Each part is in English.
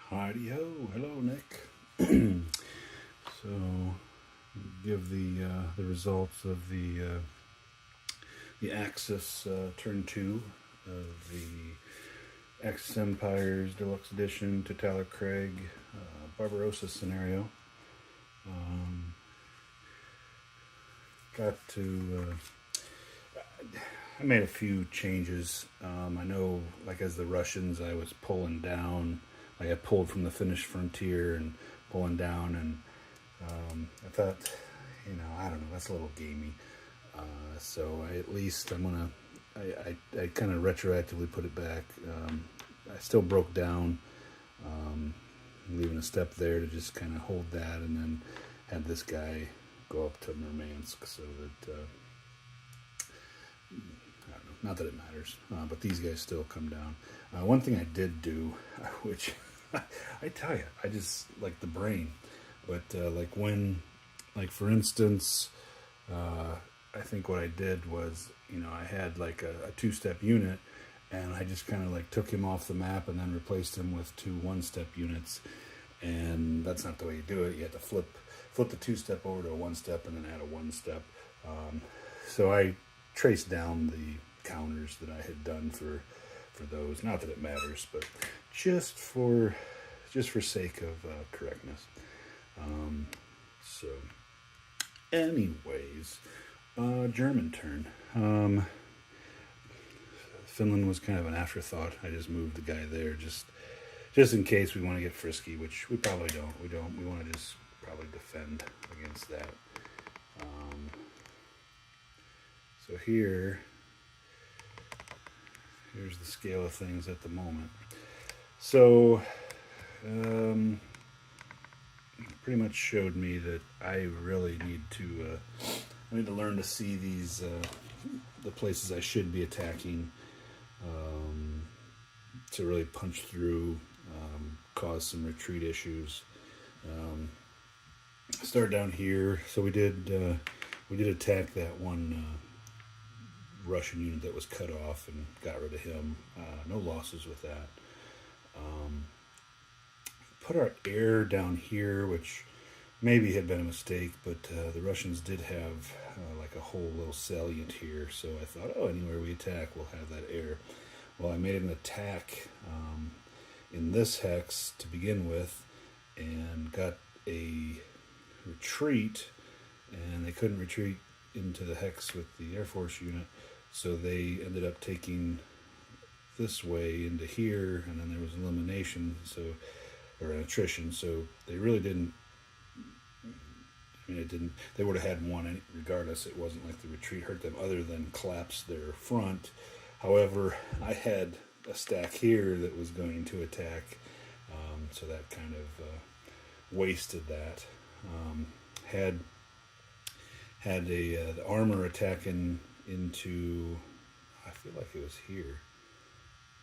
Heidi ho, hello Nick. So, give the results of the Axis Turn 2 of the Axis Empires Deluxe Edition to Krieg Barbarossa scenario. Got to. I made a few changes. I know, like as the Russians, I was pulling down. Like I pulled from the Finnish frontier and pulling down, and I thought, I don't know, that's a little gamey. So at least I'm gonna. I kind of retroactively put it back. I still broke down, leaving a step there to just kind of hold that, and then had this guy go up to Murmansk so that. I don't know, not that it matters, but these guys still come down. One thing I did do, which I tell you, I just like the brain, but like when, like for instance, I think what I did was, I had like a two-step unit, and I just kind of like took him off the map and then replaced him with two one-step units, and that's not the way you do it. You have to flip the two-step over to a one-step and then add a one-step. So I traced down the counters that I had done for those. Not that it matters, but just for sake of correctness. So, anyways, German turn. Finland was kind of an afterthought. I just moved the guy there just in case we want to get frisky, which we probably don't. We want to just probably defend against that. So here's the scale of things at the moment. So, pretty much showed me that I really need to learn to see these the places I should be attacking, to really punch through, cause some retreat issues. Start down here. So we did attack that one Russian unit that was cut off and got rid of him. No losses with that. Put our air down here, which maybe had been a mistake, but the Russians did have like a whole little salient here, so I thought, anywhere we attack, we'll have that air. Well, I made an attack in this hex to begin with, and got a retreat, and they couldn't retreat into the hex with the Air Force unit, so they ended up taking this way into here, and then there was elimination, or an attrition, so they really didn't. They would have had one regardless. It wasn't like the retreat hurt them other than collapse their front. However, I had a stack here that was going to attack, so that kind of wasted that. Had the armor attacking into, I feel like it was here.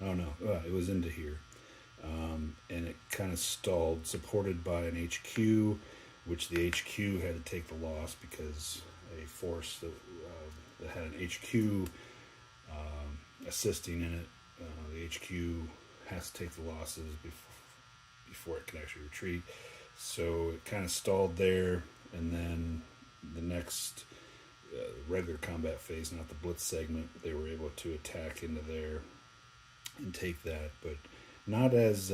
Oh no, it was into here. And it kind of stalled, supported by an HQ, which the HQ had to take the loss because a force that had an HQ assisting in it, the HQ has to take the losses before it can actually retreat. So it kind of stalled there, and then the next regular combat phase, not the blitz segment, they were able to attack into there and take that, but not as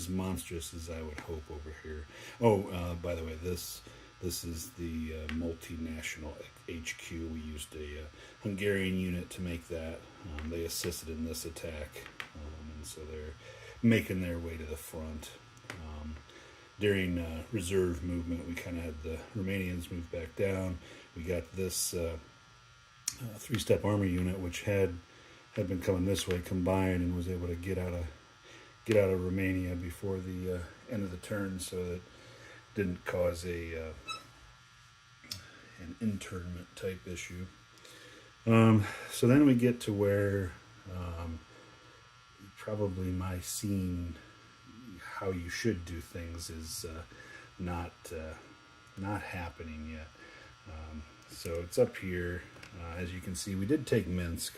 monstrous as I would hope over here. By the way, this is the multinational HQ. We used a Hungarian unit to make that. They assisted in this attack, and so they're making their way to the front. During reserve movement, we kind of had the Romanians move back down. We got this three-step armor unit, which had been coming this way, combined, and was able to get out of Romania before the end of the turn, so that didn't cause an internment type issue. So then we get to where probably my scene, how you should do things, is not happening yet. So it's up here. As you can see, we did take Minsk,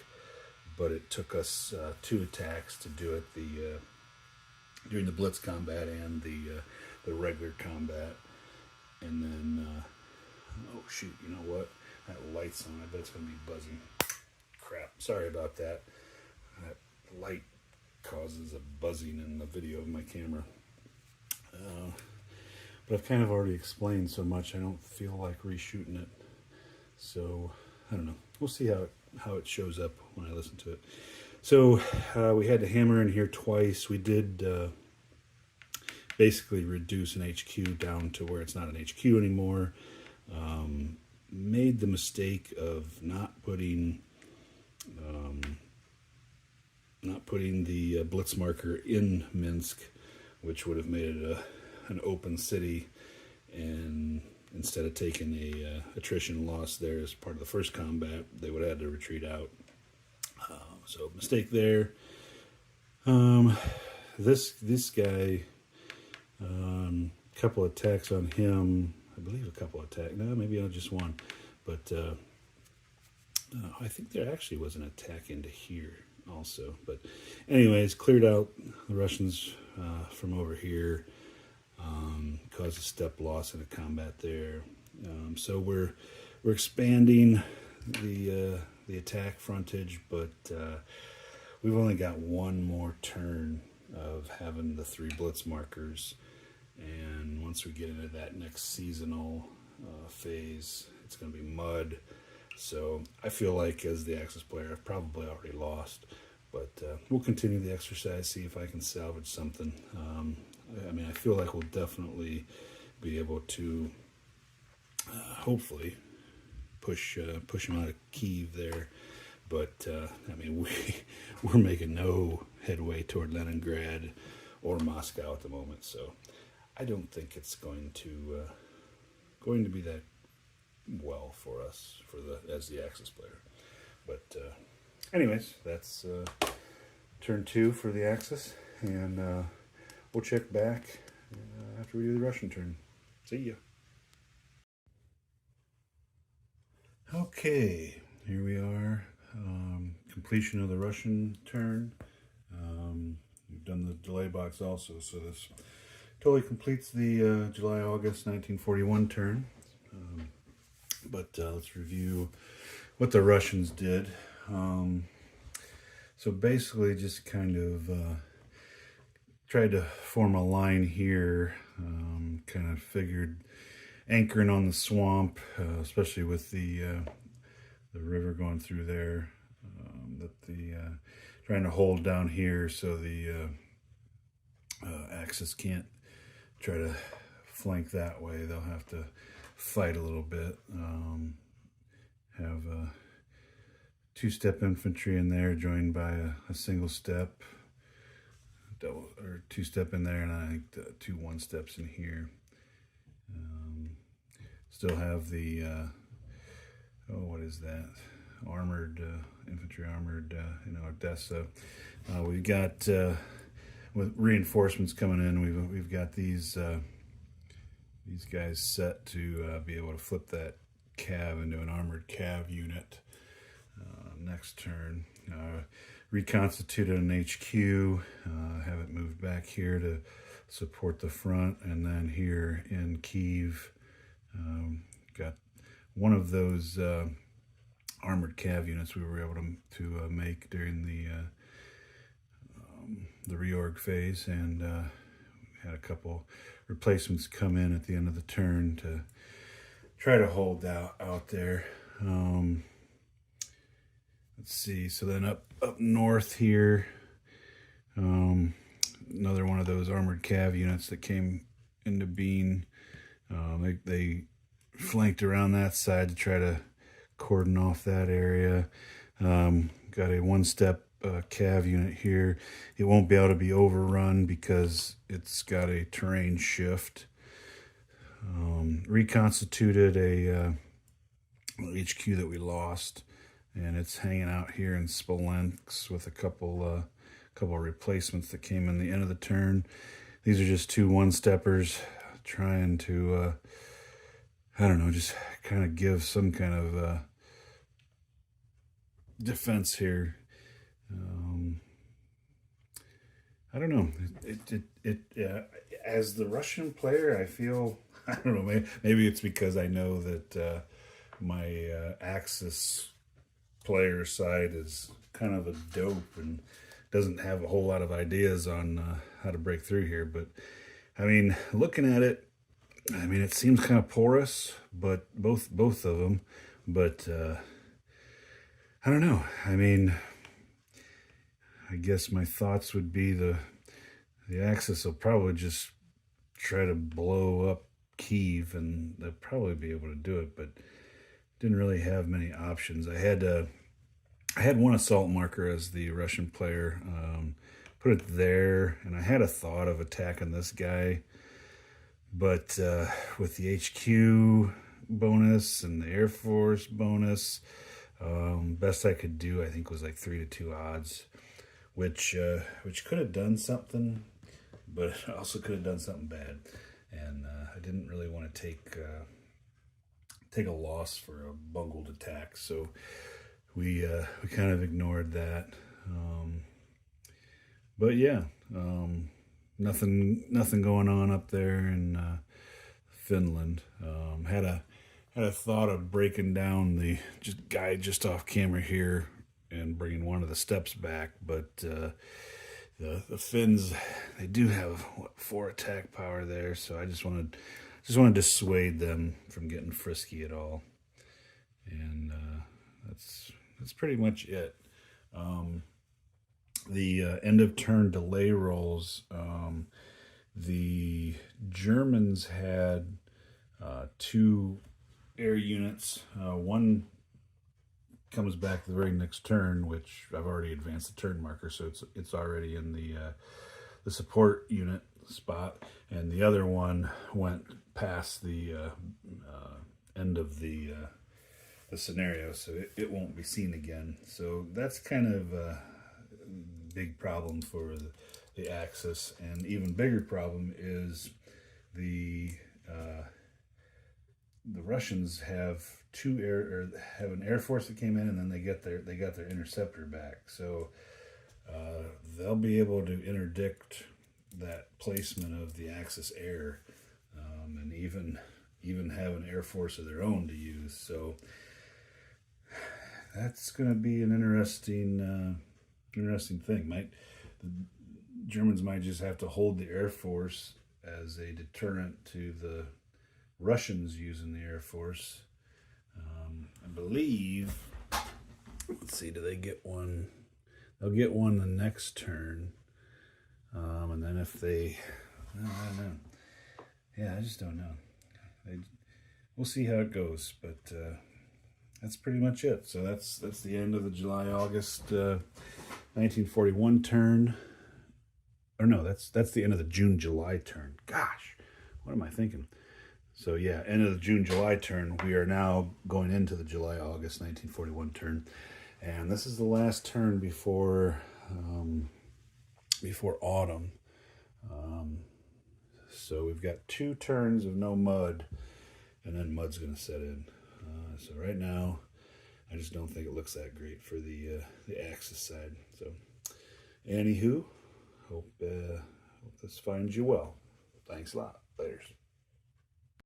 but it took us 2 attacks to do it. during the blitz combat and the regular combat. And then, oh shoot, you know what? That light's on. I bet it's going to be buzzing. Crap. Sorry about that. That light causes a buzzing in the video of my camera. But I've kind of already explained so much, I don't feel like reshooting it. So, I don't know. We'll see how it shows up when I listen to it. So, we had to hammer in here twice. We did basically reduce an HQ down to where it's not an HQ anymore. Made the mistake of not putting the blitz marker in Minsk, which would have made it an open city, and instead of taking a attrition loss there as part of the first combat, they would have had to retreat out. So mistake there. This guy, couple attacks on him. I believe a couple attacks. No, maybe just one. But I think there actually was an attack into here also. But anyways, cleared out the Russians from over here. Caused a step loss in a combat there. So we're expanding the attack frontage, but we've only got one more turn of having the 3 blitz markers, and once we get into that next seasonal phase, it's going to be mud. So I feel like as the Axis player, I've probably already lost, but we'll continue the exercise, see if I can salvage something. I mean, I feel like we'll definitely be able to hopefully push them out of Kyiv there, but I mean, we're making no headway toward Leningrad or Moscow at the moment, so I don't think it's going to be that well for us as the Axis player. But anyways, that's turn 2 for the Axis, and we'll check back after we do the Russian turn. See ya. Okay, here we are. Completion of the Russian turn. We've done the delay box also, so this totally completes the July-August 1941 turn. But let's review what the Russians did. So basically just kind of tried to form a line here, kind of figured anchoring on the swamp, especially with the river going through there, that trying to hold down here so the Axis can't try to flank that way. They'll have to fight a little bit. Have 2-step infantry in there joined by a single step, double or 2-step in there, and I think 2 1-steps in here. Still have the what is that? Armored infantry, armored in Odessa. We've got with reinforcements coming in. We've got these guys set to be able to flip that cav into an armored cav unit next turn. Reconstituted an HQ, have it moved back here to support the front, and then here in Kyiv, got one of those armored cav units we were able to make during the reorg phase, and had a couple replacements come in at the end of the turn to try to hold out there. Let's see, so then up north here, another one of those armored cav units that came into being. They flanked around that side to try to cordon off that area. Got a 1-step cav unit here. It won't be able to be overrun because it's got a terrain shift. Reconstituted a HQ that we lost, and it's hanging out here in Smolensk with a couple replacements that came in the end of the turn. These are just 2 1-steppers trying to I don't know, just kind of give some kind of defense here. I don't know. As the Russian player, I feel, I don't know, maybe it's because I know that my Axis player side is kind of a dope and doesn't have a whole lot of ideas on how to break through here. But I mean, looking at it, I mean, it seems kind of porous, but both of them. But I don't know. I mean, I guess my thoughts would be the Axis will probably just try to blow up Kyiv, and they'll probably be able to do it, but didn't really have many options. I had one assault marker as the Russian player, put it there, and I had a thought of attacking this guy, but with the HQ bonus and the Air Force bonus, best I could do, I think, was like 3-2 odds, which could have done something, but also could have done something bad. And I didn't really want to take a loss for a bungled attack, so we kind of ignored that. But yeah, nothing going on up there in Finland. Had a thought of breaking down the guy just off camera here and bringing one of the steps back, but the Finns, they do have 4 attack power there, so I just want to dissuade them from getting frisky at all, and that's pretty much it. The end of turn delay rolls. The Germans had 2 air units. One comes back the very next turn, which I've already advanced the turn marker, so it's already in the support unit spot, and the other one went past the end of the scenario, so it won't be seen again. So that's kind of a big problem for the Axis, and even bigger problem is the Russians have have an air force that came in, and then they got their interceptor back, so they'll be able to interdict that placement of the Axis air, and even have an air force of their own to use. So that's going to be an interesting thing. The Germans might just have to hold the air force as a deterrent to the Russians using the air force. I believe, let's see, do they get one? They'll get one the next turn. And then if they, I don't know. Yeah, I just don't know. We'll see how it goes, but that's pretty much it. So that's the end of the July-August 1941 turn. Or no, that's the end of the June-July turn. Gosh, what am I thinking? So yeah, end of the June-July turn. We are now going into the July-August 1941 turn, and this is the last turn before autumn. So we've got 2 turns of no mud, and then mud's going to set in. So right now, I just don't think it looks that great for the Axis side. So, anywho, hope this finds you well. Thanks a lot. Laters.